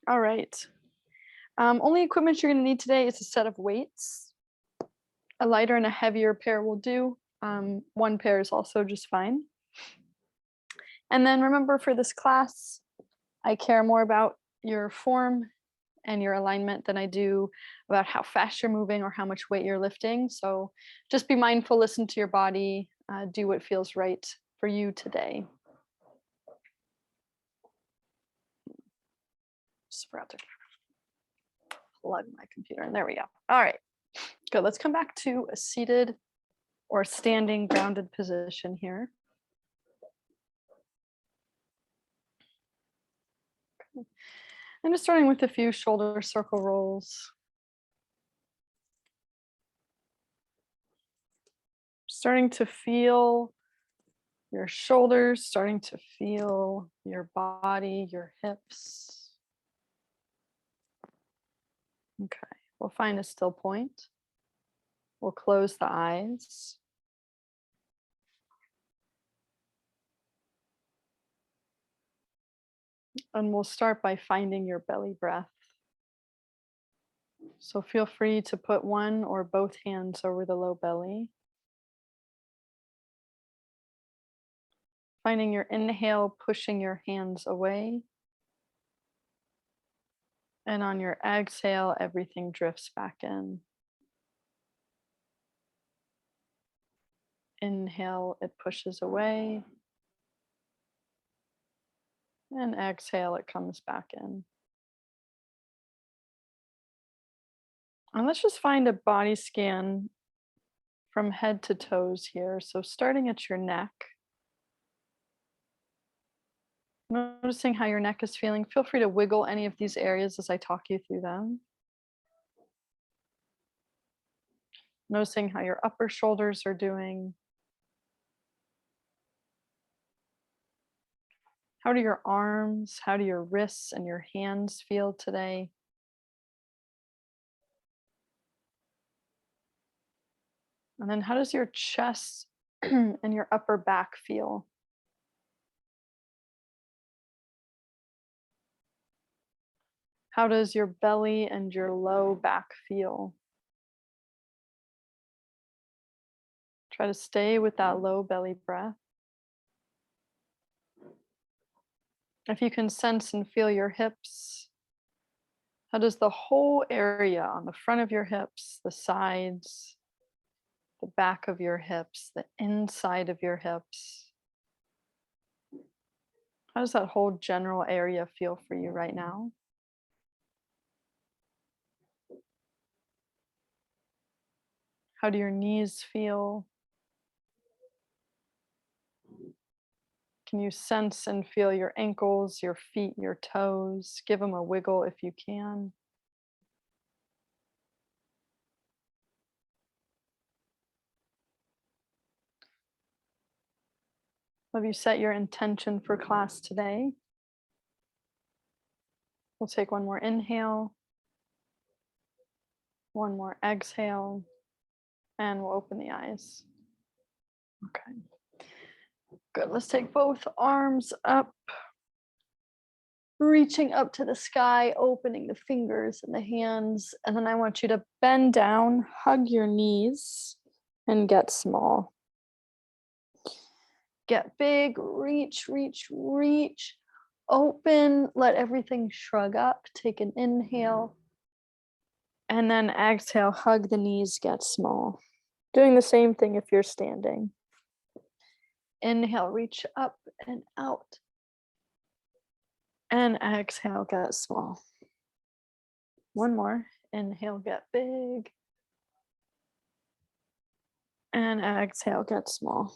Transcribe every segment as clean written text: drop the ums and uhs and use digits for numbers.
All right. Only equipment you're going to need today is a set of weights. A lighter and a heavier pair will do. One pair is also just fine. And then remember, for this class, I care more about your form and your alignment than I do about how fast you're moving or how much weight you're lifting. So just be mindful, listen to your body, do what feels right for you today. Just forgot to plug my computer in. There we go. All right, good. Let's come back to a seated or standing grounded position here. I'm just starting with a few shoulder circle rolls. Starting to feel your shoulders, starting to feel your body, your hips. Okay, we'll find a still point. We'll close the eyes. And we'll start by finding your belly breath. So feel free to put one or both hands over the low belly. Finding your inhale, pushing your hands away. And on your exhale, everything drifts back in. Inhale, it pushes away. And exhale, it comes back in. And let's just find a body scan from head to toes here. So starting at your neck, noticing how your neck is feeling. Feel free to wiggle any of these areas as I talk you through them. Noticing how your upper shoulders are doing. How do your arms, how do your wrists and your hands feel today? And then how does your chest and your upper back feel? How does your belly and your low back feel? Try to stay with that low belly breath. If you can sense and feel your hips, how does the whole area on the front of your hips, the sides, the back of your hips, the inside of your hips, how does that whole general area feel for you right now? How do your knees feel? Can you sense and feel your ankles, your feet, your toes? Give them a wiggle if you can. Have you set your intention for class today? We'll take one more inhale, one more exhale, and we'll open the eyes. Okay. Good. Let's take both arms up, reaching up to the sky, opening the fingers and the hands. And then I want you to bend down, hug your knees, and get small. Get big, reach, reach, reach. Open, let everything shrug up. Take an inhale. And then exhale, hug the knees, get small. Doing the same thing if you're standing. Inhale, reach up and out. And exhale, get small. One more. Inhale, get big. And exhale, get small.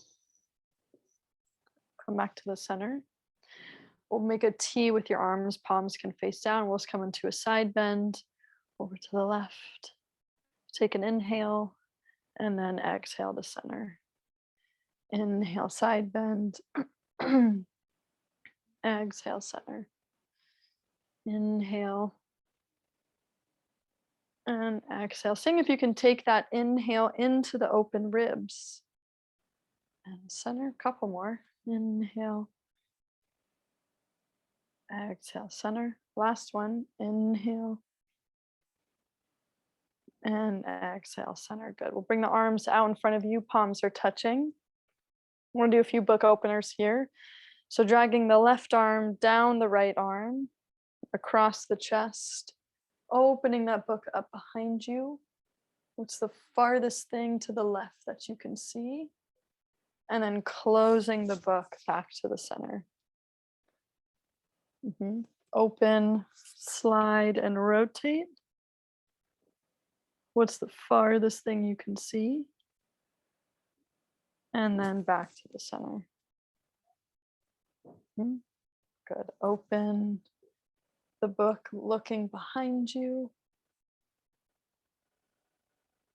Come back to the center. We'll make a T with your arms, palms can face down. We'll just come into a side bend, over to the left. Take an inhale, and then exhale to center. Inhale, side bend. Exhale, center. Inhale. And exhale. Seeing if you can take that inhale into the open ribs. And center, a couple more. Inhale. Exhale, center. Last one, inhale. And exhale, center. Good. We'll bring the arms out in front of you. Palms are touching. We're gonna do a few book openers here. So dragging the left arm down the right arm, across the chest, opening that book up behind you. What's the farthest thing to the left that you can see? And then closing the book back to the center. Open, slide, and rotate. What's the farthest thing you can see? And then back to the center. Good. Open the book, looking behind you.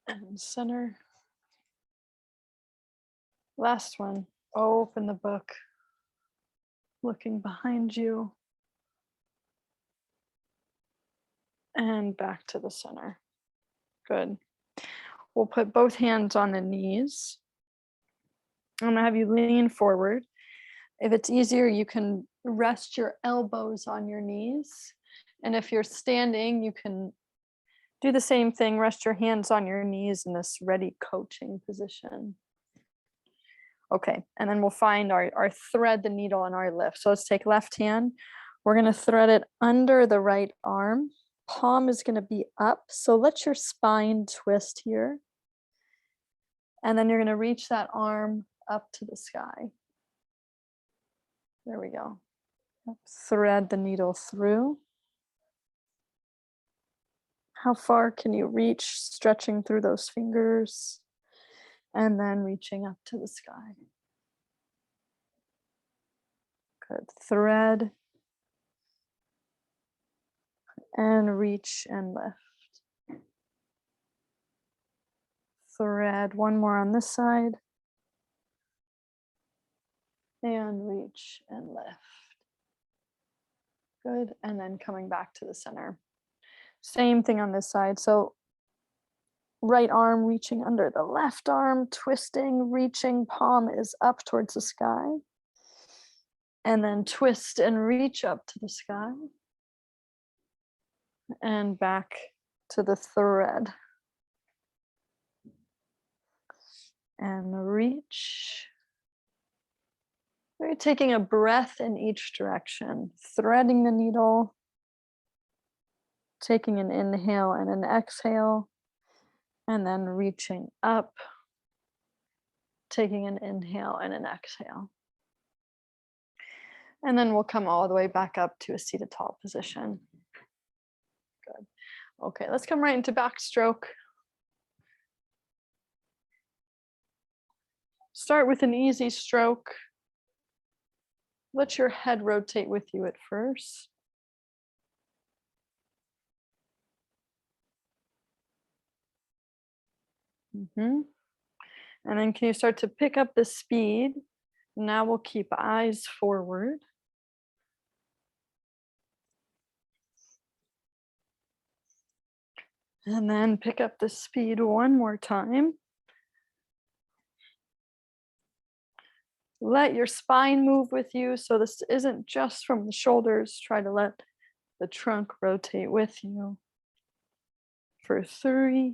And center. Last one. Open the book, looking behind you. And back to the center. Good. We'll put both hands on the knees. I'm gonna have you lean forward. If it's easier, you can rest your elbows on your knees. And if you're standing, you can do the same thing. Rest your hands on your knees in this ready coaching position. Okay, and then we'll find our thread the needle and our lift. So let's take left hand. We're gonna thread it under the right arm. Palm is gonna be up. So let your spine twist here. And then you're gonna reach that arm up to the sky. There we go. Thread the needle through. How far can you reach, stretching through those fingers, and then reaching up to the sky. Good. Thread and reach and lift. Thread, one more on this side. And reach and lift. Good, and then coming back to the center. Same thing on this side. So right arm reaching under the left arm, twisting, reaching, palm is up towards the sky. And then twist and reach up to the sky. And back to the thread. And reach. We're taking a breath in each direction, threading the needle, taking an inhale and an exhale, and then reaching up, taking an inhale and an exhale. And then we'll come all the way back up to a seated tall position. Good. Okay, let's come right into backstroke. Start with an easy stroke. Let your head rotate with you at first. And then can you start to pick up the speed? Now we'll keep eyes forward. And then pick up the speed one more time. Let your spine move with you. So this isn't just from the shoulders. Try to let the trunk rotate with you. For 3,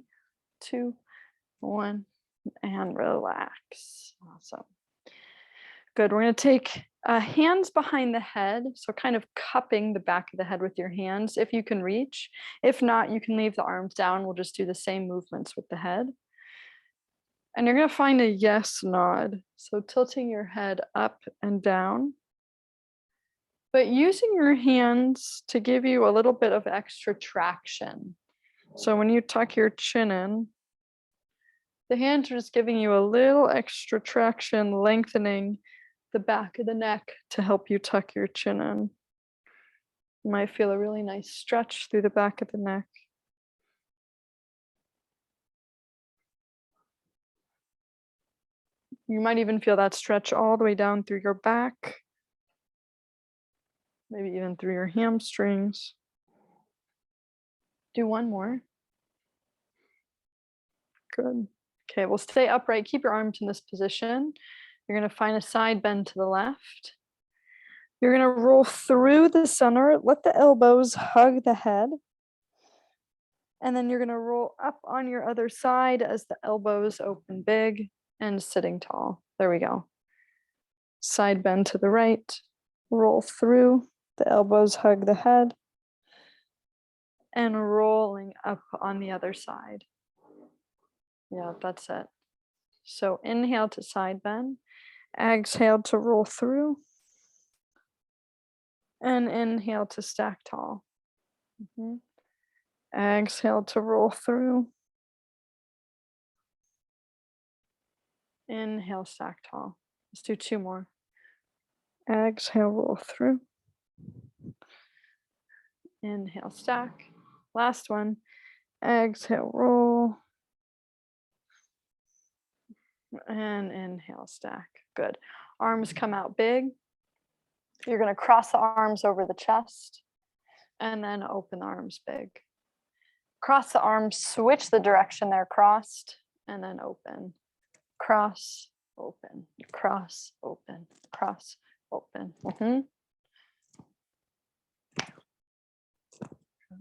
2, 1, and relax. Awesome. Good. We're going to take hands behind the head. So kind of cupping the back of the head with your hands if you can reach. If not, you can leave the arms down. We'll just do the same movements with the head. And you're going to find a yes nod. So tilting your head up and down, but using your hands to give you a little bit of extra traction. So when you tuck your chin in, the hands are just giving you a little extra traction, lengthening the back of the neck to help you tuck your chin in. You might feel a really nice stretch through the back of the neck. You might even feel that stretch all the way down through your back, maybe even through your hamstrings. Do one more. Good. Okay, we'll stay upright. Keep your arms in this position. You're going to find a side bend to the left. You're gonna roll through the center, let the elbows hug the head. And then you're gonna roll up on your other side as the elbows open big and sitting tall. There we go. Side bend to the right, roll through, the elbows hug the head, and rolling up on the other side. Yeah, that's it. So inhale to side bend, exhale to roll through, and inhale to stack tall. Exhale to roll through. Inhale, stack tall. Let's do 2 more. Exhale, roll through. Inhale, stack. Last one. Exhale, roll. And inhale, stack. Good. Arms come out big. You're going to cross the arms over the chest and then open the arms big. Cross the arms, switch the direction they're crossed, and then open. Cross, open, cross, open, cross, open.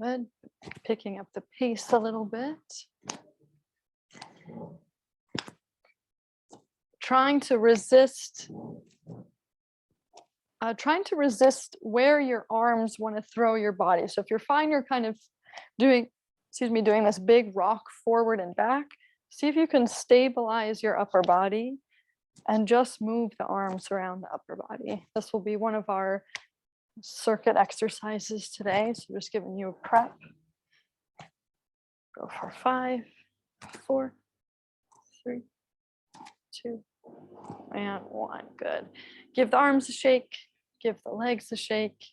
Good. Picking up the pace a little bit. Trying to resist where your arms want to throw your body. So if you find you're kind of doing this big rock forward and back, see if you can stabilize your upper body and just move the arms around the upper body. This will be one of our circuit exercises today. So just giving you a prep. Go for 5, 4, 3, 2, and 1. Good. Give the arms a shake. Give the legs a shake.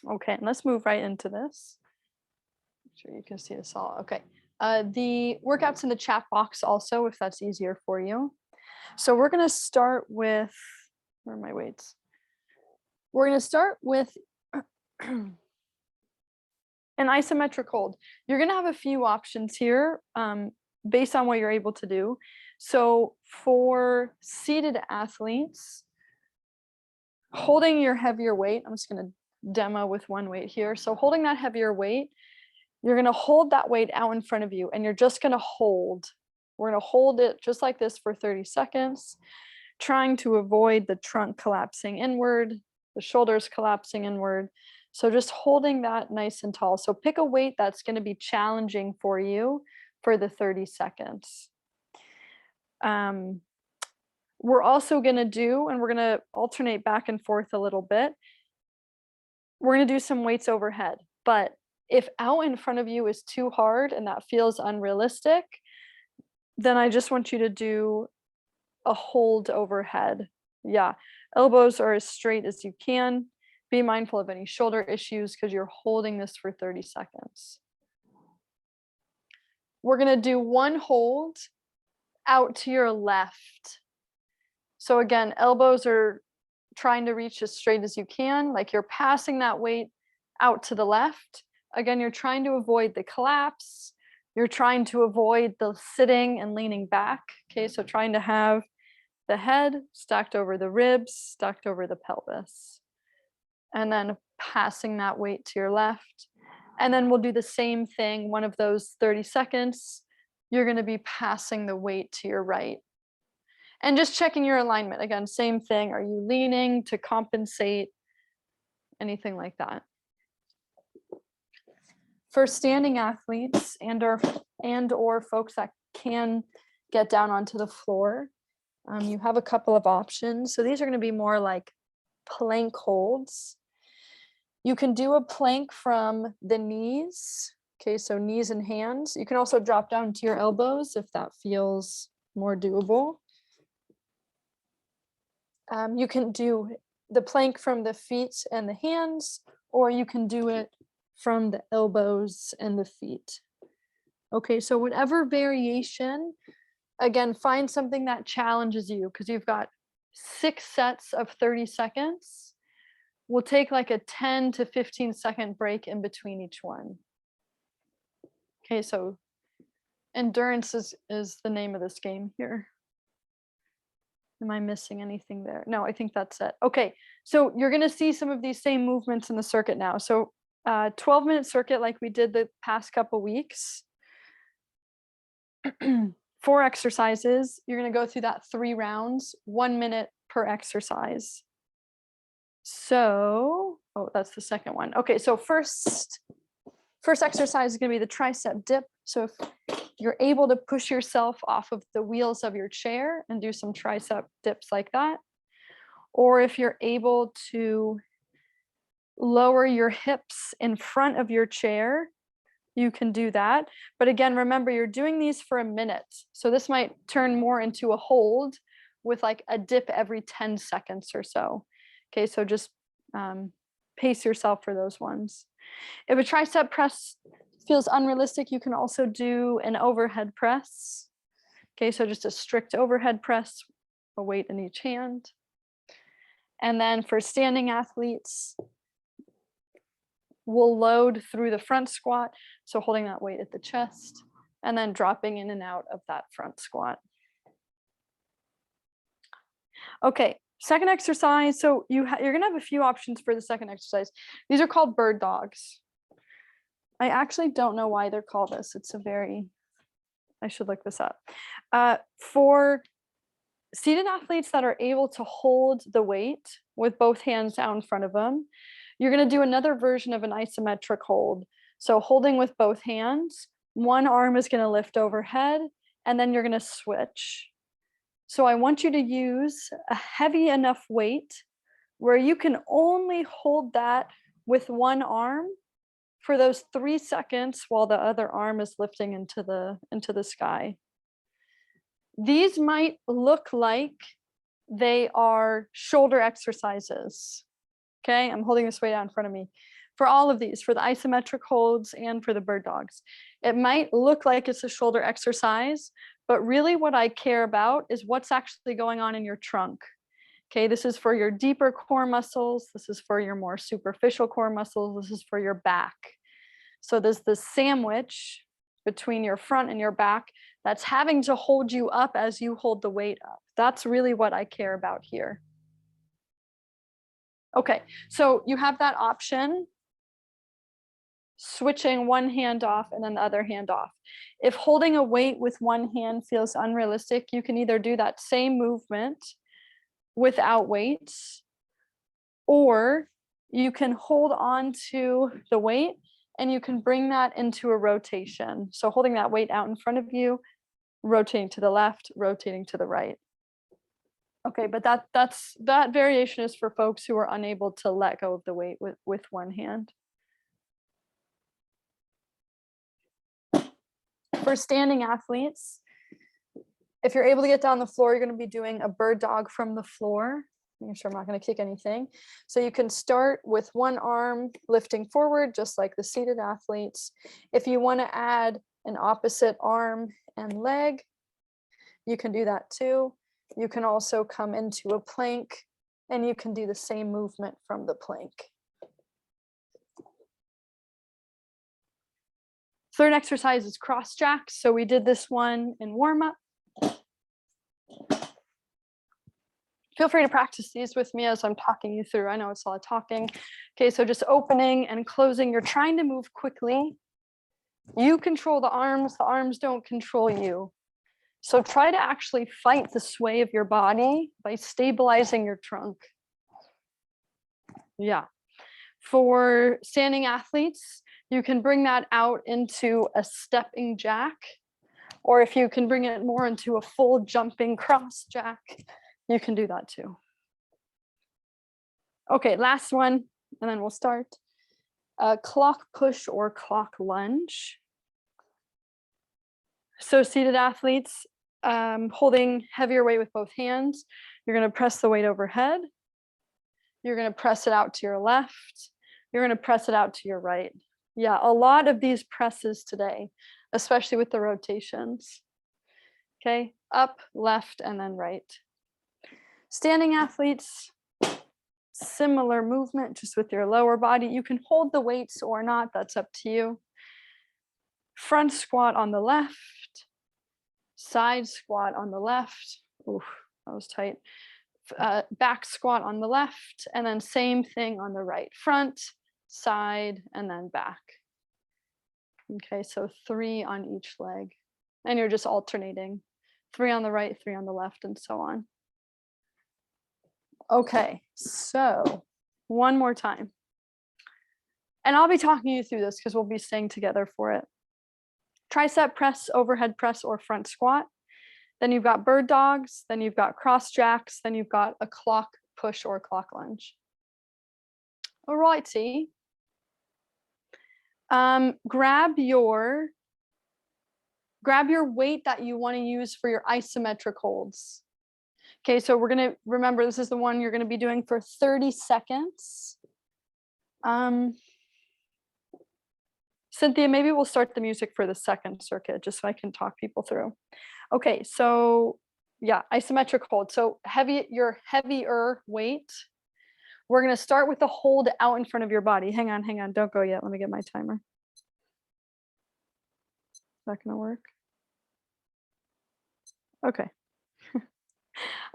Okay, and let's move right into this. Make sure you can see this all. Okay. The workout's in the chat box also, if that's easier for you. So we're going to start with, where are my weights? We're going to start with an isometric hold. You're going to have a few options here based on what you're able to do. So for seated athletes, holding your heavier weight, I'm just going to demo with one weight here. So holding that heavier weight, you're going to hold that weight out in front of you and you're just going to hold. We're going to hold it just like this for 30 seconds, trying to avoid the trunk collapsing inward, the shoulders collapsing inward. So just holding that nice and tall. So pick a weight that's going to be challenging for you for the 30 seconds. We're also going to do, and we're going to alternate back and forth a little bit. We're going to do some weights overhead, but if out in front of you is too hard and that feels unrealistic, then I just want you to do a hold overhead. Yeah, elbows are as straight as you can. Be mindful of any shoulder issues because you're holding this for 30 seconds. We're going to do one hold out to your left. So again, elbows are trying to reach as straight as you can, like you're passing that weight out to the left. Again, you're trying to avoid the collapse. You're trying to avoid the sitting and leaning back. Okay, so trying to have the head stacked over the ribs, stacked over the pelvis. And then passing that weight to your left. And then we'll do the same thing, one of those 30 seconds. You're going to be passing the weight to your right. And just checking your alignment. Again, same thing. Are you leaning to compensate? Anything like that. For standing athletes and or folks that can get down onto the floor, you have a couple of options. So these are going to be more like plank holds. You can do a plank from the knees. Okay, so knees and hands. You can also drop down to your elbows if that feels more doable. You can do the plank from the feet and the hands, or you can do it from the elbows and the feet. Okay, so whatever variation, again, find something that challenges you because you've got 6 sets of 30 seconds. We'll take like a 10 to 15 second break in between each one. Okay, so endurance is the name of this game here. Am I missing anything there? No, I think that's it. Okay, so you're gonna see some of these same movements in the circuit now. So 12-minute circuit like we did the past couple weeks. 4 exercises. You're gonna go through that 3 rounds, 1 minute per exercise. So, oh, that's the second one. Okay, so first exercise is gonna be the tricep dip. So if you're able to push yourself off of the wheels of your chair and do some tricep dips like that, or if you're able to lower your hips in front of your chair, you can do that. But again, remember, you're doing these for a minute. So this might turn more into a hold with like a dip every 10 seconds or so. Okay, so just pace yourself for those ones. If a tricep press feels unrealistic, you can also do an overhead press. Okay, so just a strict overhead press, a weight in each hand. And then for standing athletes, we'll load through the front squat, so holding that weight at the chest, and then dropping in and out of that front squat. Okay, second exercise. So you're gonna have a few options for the second exercise. These are called bird dogs. I actually don't know why they're called this. I should look this up. For seated athletes that are able to hold the weight with both hands down in front of them, you're going to do another version of an isometric hold. So holding with both hands, one arm is going to lift overhead, and then you're going to switch. So I want you to use a heavy enough weight where you can only hold that with one arm for those 3 seconds while the other arm is lifting into the sky. These might look like they are shoulder exercises. Okay, I'm holding this weight out in front of me. For all of these, for the isometric holds and for the bird dogs, it might look like it's a shoulder exercise, but really what I care about is what's actually going on in your trunk. Okay, this is for your deeper core muscles. This is for your more superficial core muscles. This is for your back. So there's this sandwich between your front and your back that's having to hold you up as you hold the weight up. That's really what I care about here. Okay, so you have that option, switching one hand off and then the other hand off. If holding a weight with one hand feels unrealistic, you can either do that same movement without weights, or you can hold on to the weight and you can bring that into a rotation. So holding that weight out in front of you, rotating to the left, rotating to the right. Okay, but that variation is for folks who are unable to let go of the weight with one hand. For standing athletes, if you're able to get down the floor, you're going to be doing a bird dog from the floor. Making sure I'm not going to kick anything. So you can start with one arm lifting forward, just like the seated athletes. If you want to add an opposite arm and leg, you can do that too. You can also come into a plank and you can do the same movement from the plank. Third exercise is cross jacks. So we did this one in warm up. Feel free to practice these with me as I'm talking you through. I know it's a lot of talking. Okay, so just opening and closing. You're trying to move quickly. You control the arms don't control you. So try to actually fight the sway of your body by stabilizing your trunk. Yeah. For standing athletes, you can bring that out into a stepping jack, or if you can bring it more into a full jumping cross jack, you can do that too. Okay, last one, and then we'll start. Clock push or clock lunge. So seated athletes, holding heavier weight with both hands, you're going to press the weight overhead. You're going to press it out to your left. You're going to press it out to your right. Yeah, a lot of these presses today, especially with the rotations. Okay, up, left, and then right. Standing athletes, similar movement, just with your lower body. You can hold the weights or not, that's up to you. Front squat on the left, side squat on the left. Oof, That was tight. Back squat on the left, and then same thing on the right. Front, side, and then back. Okay, so 3 on each leg. And you're just alternating. 3 on the right, 3 on the left, and so on. Okay, so one more time. And I'll be talking you through this because we'll be staying together for it. Tricep press, overhead press, or front squat. Then you've got bird dogs, then you've got cross jacks, then you've got a clock push or clock lunge. All righty. Grab your weight that you want to use for your isometric holds. Okay, so we're gonna remember this is the one you're gonna be doing for 30 seconds. Cynthia, maybe we'll start the music for the second circuit just so I can talk people through. Okay, so yeah, isometric hold. So your heavier weight. We're gonna start with the hold out in front of your body. Hang on, don't go yet. Let me get my timer. Is that gonna work? Okay.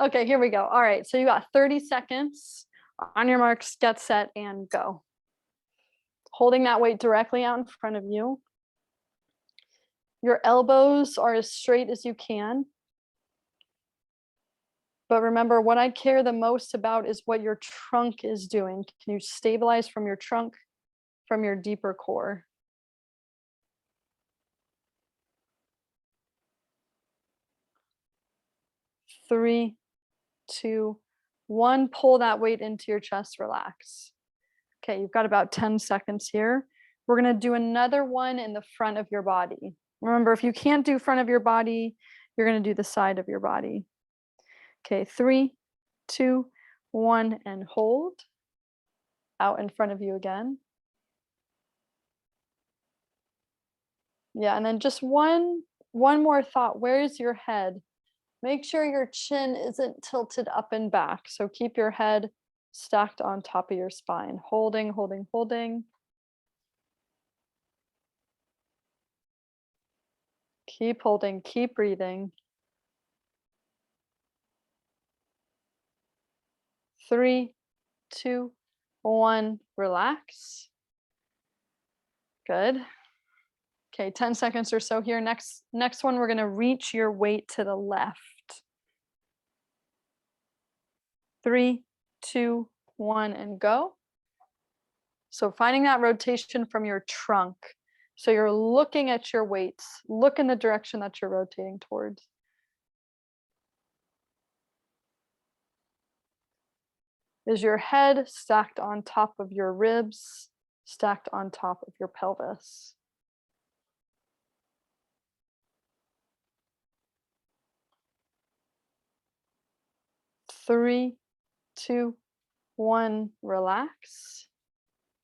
Okay, here we go. All right, so you got 30 seconds. On your marks, get set, and go. Holding that weight directly out in front of you. Your elbows are as straight as you can. But remember, what I care the most about is what your trunk is doing. Can you stabilize from your trunk, from your deeper core? Three, 2, 1. Pull that weight into your chest, relax. Okay, you've got about 10 seconds here. We're gonna do another one in the front of your body. Remember, if you can't do front of your body, you're gonna do the side of your body. Okay, 3, 2, 1, and hold. Out in front of you again. Yeah, and then just one more thought. Where's your head? Make sure your chin isn't tilted up and back. So keep your head stacked on top of your spine. Holding, holding, holding. Keep holding, keep breathing. 3, 2, 1, relax. Good. Okay, 10 seconds or so here. Next one, we're gonna reach your weight to the left. 3, 2, 1, and go. So finding that rotation from your trunk. So you're looking at your weights. Look in the direction that you're rotating towards. Is your head stacked on top of your ribs, stacked on top of your pelvis? Three, 2, 1, relax.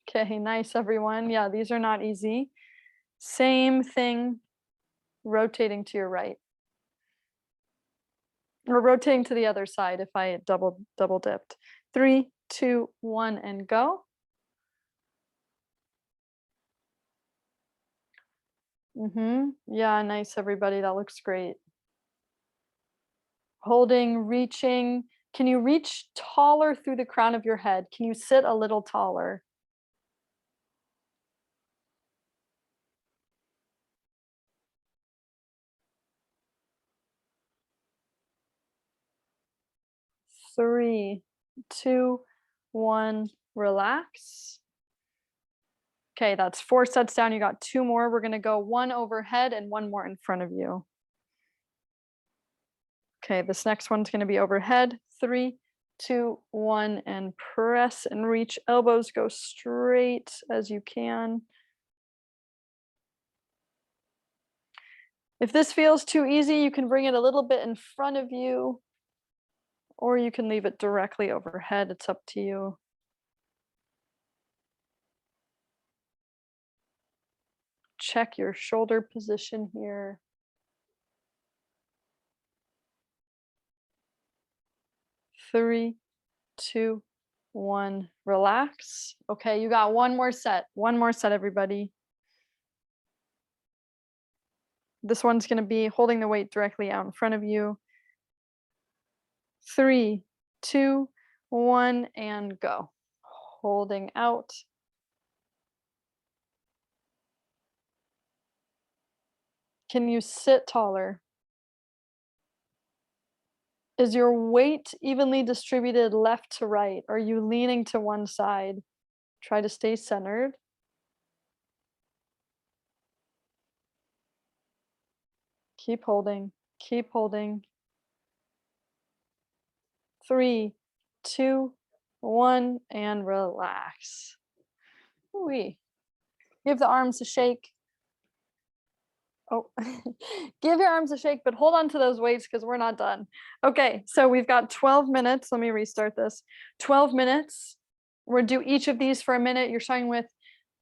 Okay, nice everyone. Yeah, these are not easy. Same thing, rotating to your right. Or rotating to the other side if I double dipped. 3, 2, 1, and go. Yeah, nice everybody. That looks great. Holding, reaching. Can you reach taller through the crown of your head? Can you sit a little taller? Three, 2, 1, relax. Okay, that's 4 sets down. You got 2 more. We're gonna go 1 overhead and 1 more in front of you. Okay, this next one's gonna be overhead. 3, 2, 1, and press and reach. Elbows go straight as you can. If this feels too easy, you can bring it a little bit in front of you, or you can leave it directly overhead. It's up to you. Check your shoulder position here. 3, 2, 1, relax. Okay, you got 1 more set. 1 more set, everybody. This one's gonna be holding the weight directly out in front of you. 3, 2, 1, and go. Holding out. Can you sit taller? Is your weight evenly distributed left to right? Are you leaning to one side? Try to stay centered. Keep holding. Keep holding. 3, 2, 1, and relax. Ooh-wee. Give the arms a shake. Oh, give your arms a shake, but hold on to those weights because we're not done. Okay, so we've got 12 minutes. Let me restart this. 12 minutes. We'll do each of these for a minute. You're starting with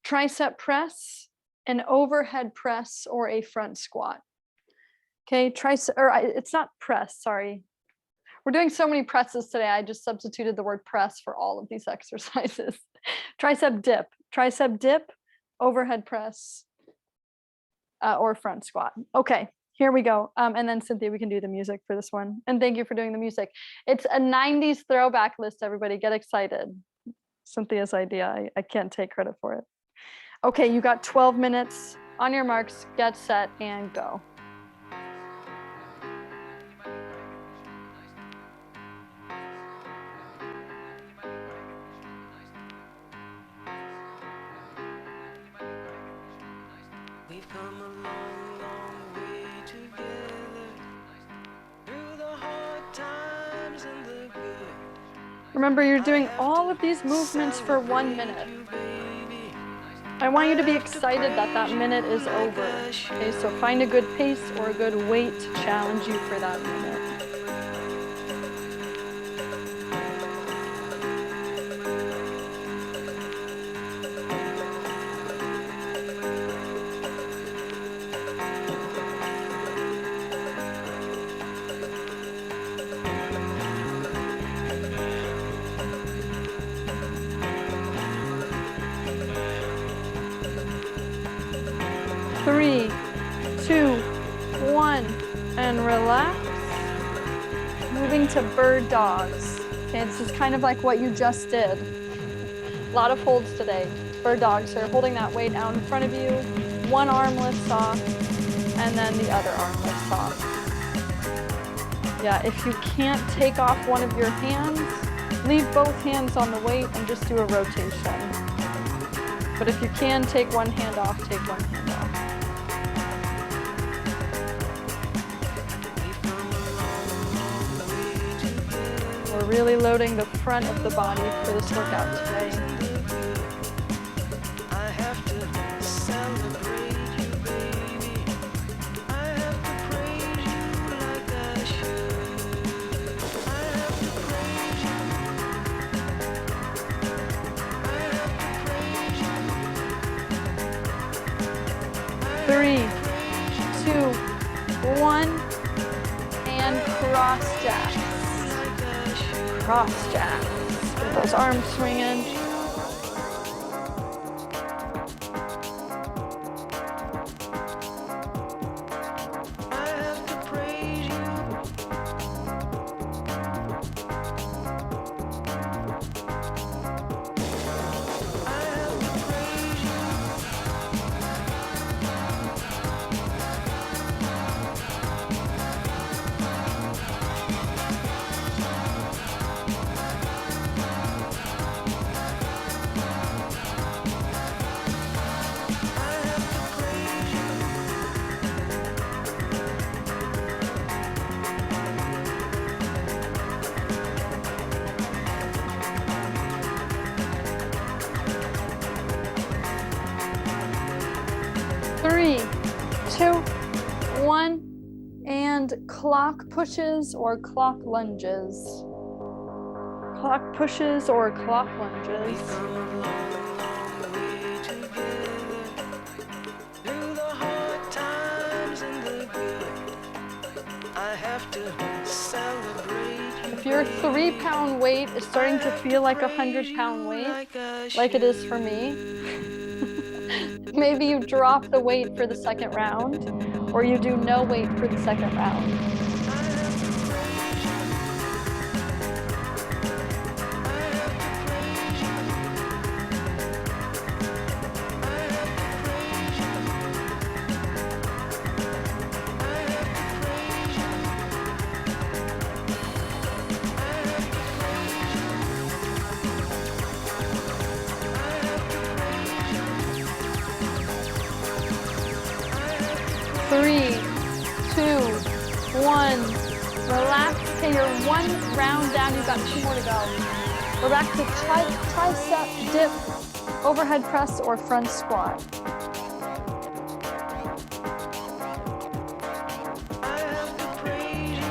tricep press, an overhead press, or a front squat. Okay, it's not press, sorry. We're doing so many presses today. I just substituted the word press for all of these exercises. Tricep dip, overhead press, or front squat. Okay, here we go. And then Cynthia, we can do the music for this one. And thank you for doing the music. It's a 90s throwback list, everybody. Get excited. Cynthia's idea. I can't take credit for it. Okay, you got 12 minutes. On your marks, get set, and go. We've come a long, long way together, through the hard times and the good. Remember, you're doing all of these movements for 1 minute. I want you to be excited that that minute is over. Okay, so find a good pace or a good weight to challenge you for that minute. Three, 2, 1, and relax. Moving to bird dogs. Okay, this is kind of like what you just did. A lot of holds today. Bird dogs are holding that weight out in front of you. One arm lifts off, and then the other arm lifts off. Yeah, if you can't take off one of your hands, leave both hands on the weight and just do a rotation. But if you can take one hand off, take one hand off. We're really loading the front of the body for this workout today. I have to celebrate you, baby. I have to praise you like I should. I have to praise you. I have to praise you. 3, 2, 1, and cross jacks. Cross jacks. Get those arms swinging. I have to praise you. I have to praise you. Three, 2, 1, and clock pushes or clock lunges. Clock pushes or clock lunges. Come a long, long way together, through the hard times and the good. I have to celebrate you. If your 3-pound weight is starting to feel like a 100-pound weight, like it is for me, maybe you drop the weight for the second round, or you do no weight for the second round. 3, 2, 1. Relax. Okay, you're one round down. You've got 2 more to go. We're back to tricep dip, overhead press, or front squat. I have to praise you.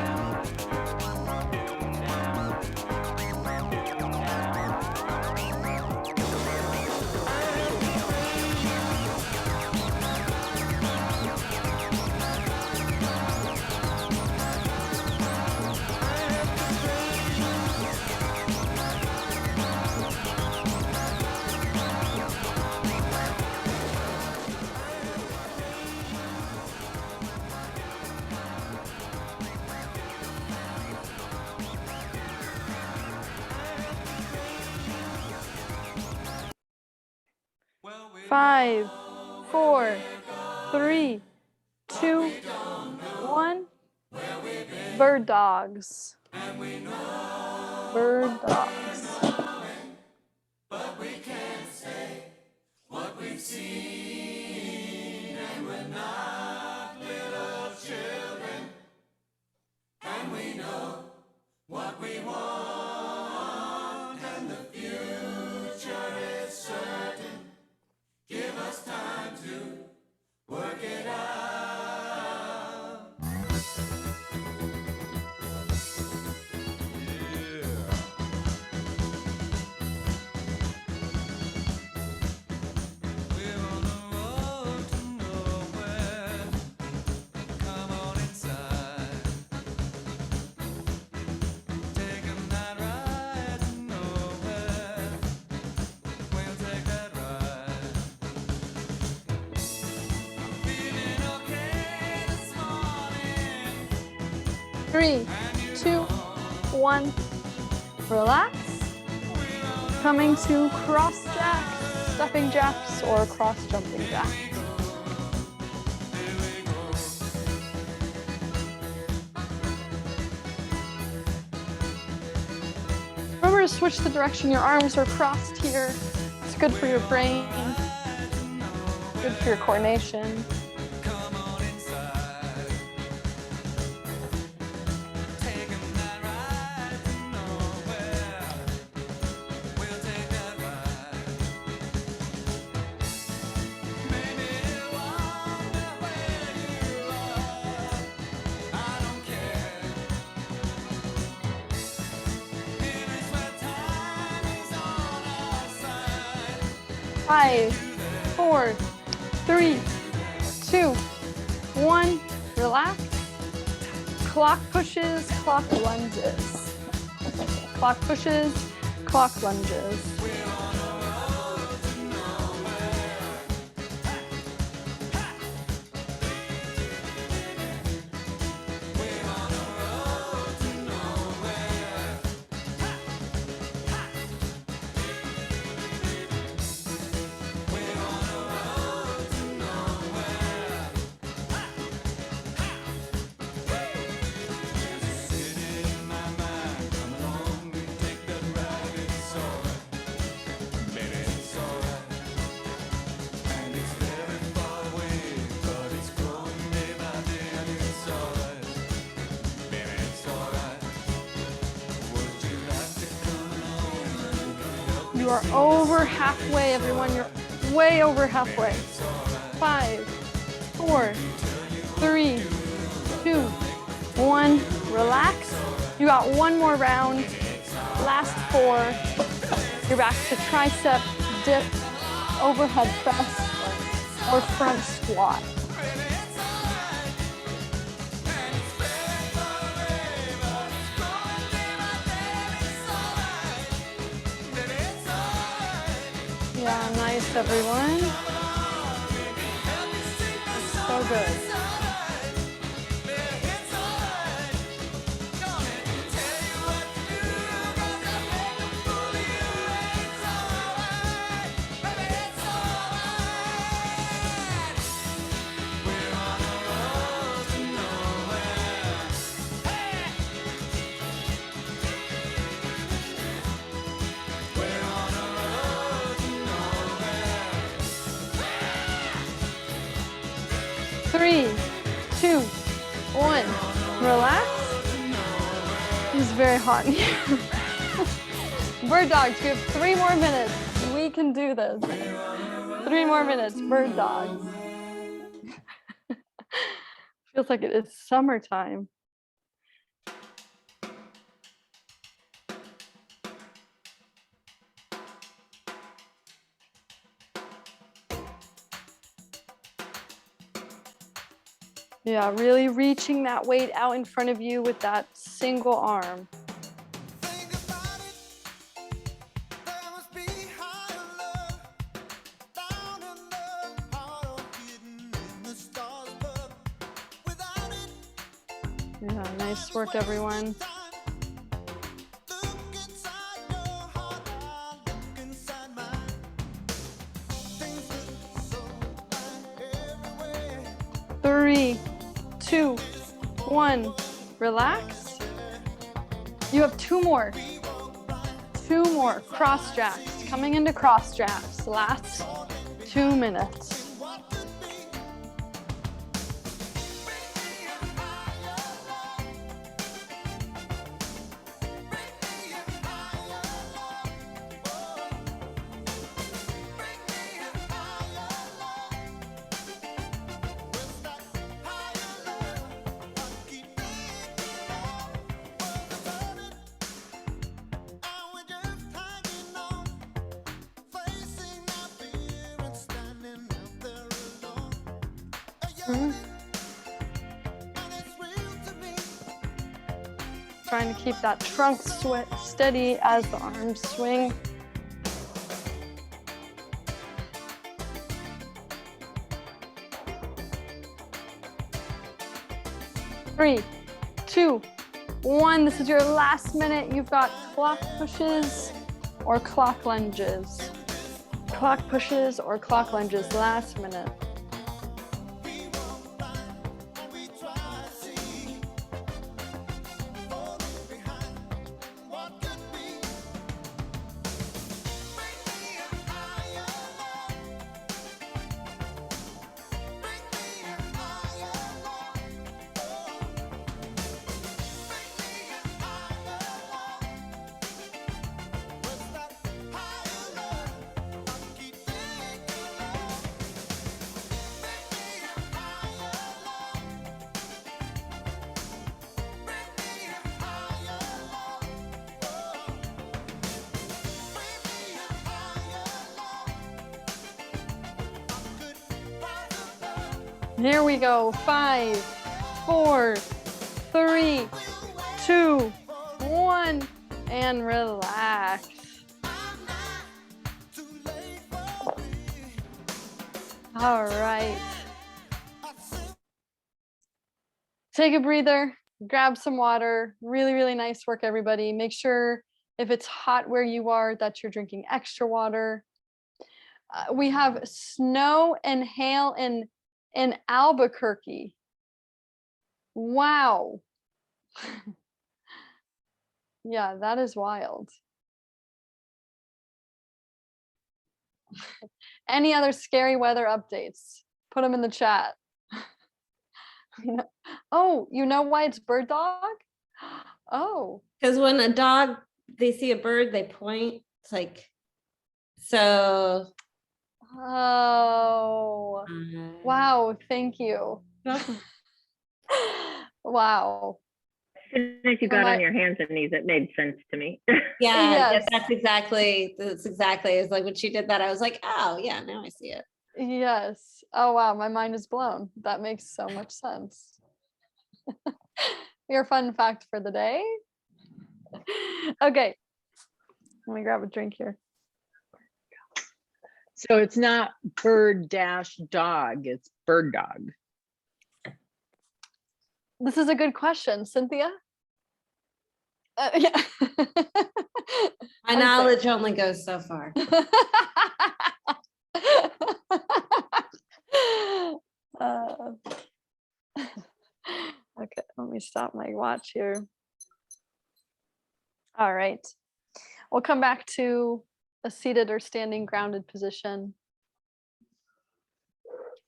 Five, 4, 3, 2, 1. Bird dogs. Bird dogs. Three, 2, 1. Relax. Coming to cross jacks, stepping jacks, or cross jumping jacks. Remember to switch the direction your arms are crossed here. It's good for your brain, good for your coordination. Five, 4, 3, 2, 1. Relax. Clock pushes, clock lunges. Clock pushes, clock lunges. You are over halfway, everyone. You're way over halfway. 5, 4, 3, 2, 1. Relax. You got 1 more round. Last 4. You're back to tricep dip, overhead press, or front squat. Yeah, nice, everyone. So good. Three, very hot in here. Bird dogs, we have 3 more minutes. We can do this. 3 more minutes, bird dogs. Feels like it is summertime. Yeah, really reaching that weight out in front of you with that single arm. Yeah, nice work, everyone. Three, 2, 1, relax. You have 2 more. 2 more cross straps. Coming into cross straps. Last 2 minutes. Trying to keep that trunk steady as the arms swing. Three, 2, 1. This is your last minute. You've got clock pushes or clock lunges. Clock pushes or clock lunges, last minute. Here we go. 5, 4, 3, 2, 1, and relax. All right. Take a breather, grab some water. Really, really nice work, everybody. Make sure if it's hot where you are that you're drinking extra water. We have snow and hail in Albuquerque. Wow. Yeah, that is wild. Any other scary weather updates? Put them in the chat. Oh, you know why it's bird dog? Oh. Because when a dog, they see a bird, they point. It's like, so. Oh. Wow, thank you. Welcome. Wow. As soon as you got on your hands and knees, it made sense to me. Yeah, Yes. that's exactly. It's like when she did that, I was like, oh yeah, now I see it. Yes. Oh wow, my mind is blown. That makes so much sense. Your fun fact for the day. Okay. Let me grab a drink here. So it's not bird dash dog, it's bird dog. This is a good question, Cynthia. Yeah. My knowledge only goes so far. Okay, let me stop my watch here. All right, we'll come back to a seated or standing grounded position.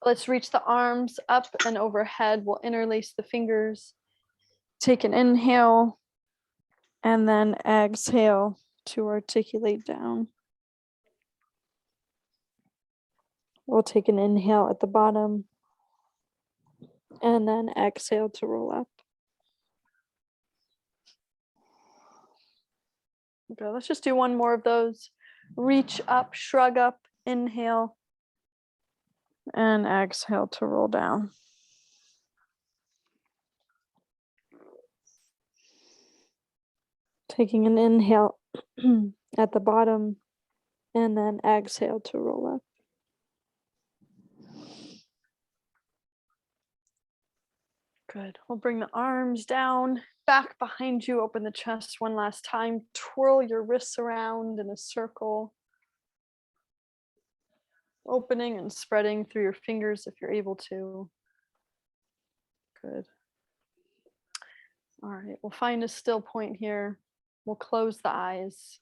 Let's reach the arms up and overhead. We'll interlace the fingers. Take an inhale. And then exhale to articulate down. We'll take an inhale at the bottom and then exhale to roll up. Okay, let's just do one more of those. Reach up, shrug up, inhale, and exhale to roll down. Taking an inhale at the bottom and then exhale to roll up. Good. We'll bring the arms down, back behind you, open the chest one last time, twirl your wrists around in a circle, opening and spreading through your fingers if you're able to. Good. All right, we'll find a still point here. We'll close the eyes.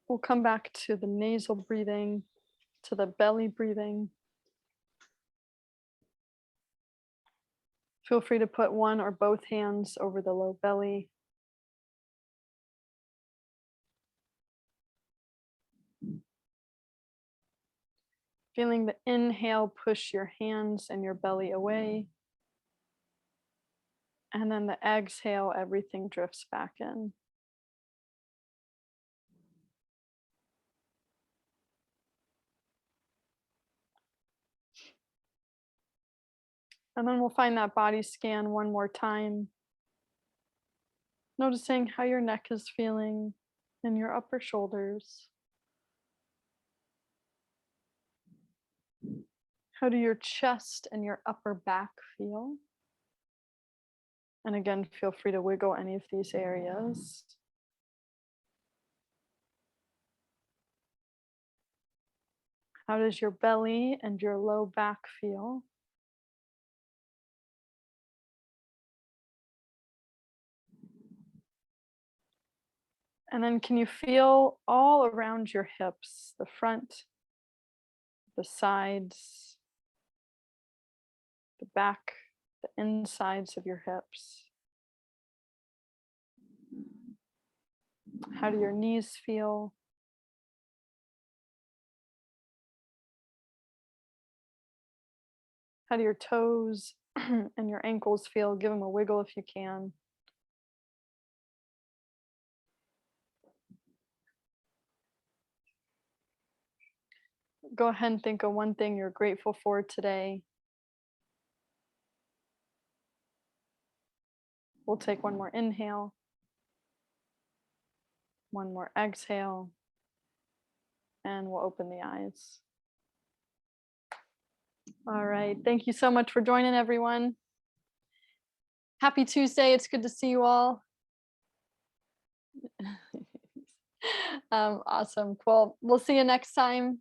We'll come back to the nasal breathing, to the belly breathing. Feel free to put one or both hands over the low belly. Feeling the inhale, push your hands and your belly away. And then the exhale, everything drifts back in. And then we'll find that body scan one more time. Noticing how your neck is feeling and your upper shoulders. How do your chest and your upper back feel? And again, feel free to wiggle any of these areas. How does your belly and your low back feel? And then can you feel all around your hips, the front, the sides, the back, the insides of your hips? How do your knees feel? How do your toes and your ankles feel? Give them a wiggle if you can. Go ahead and think of one thing you're grateful for today. We'll take one more inhale, one more exhale, and we'll open the eyes. All right, thank you so much for joining, everyone. Happy Tuesday, it's good to see you all. Awesome, well, we'll see you next time.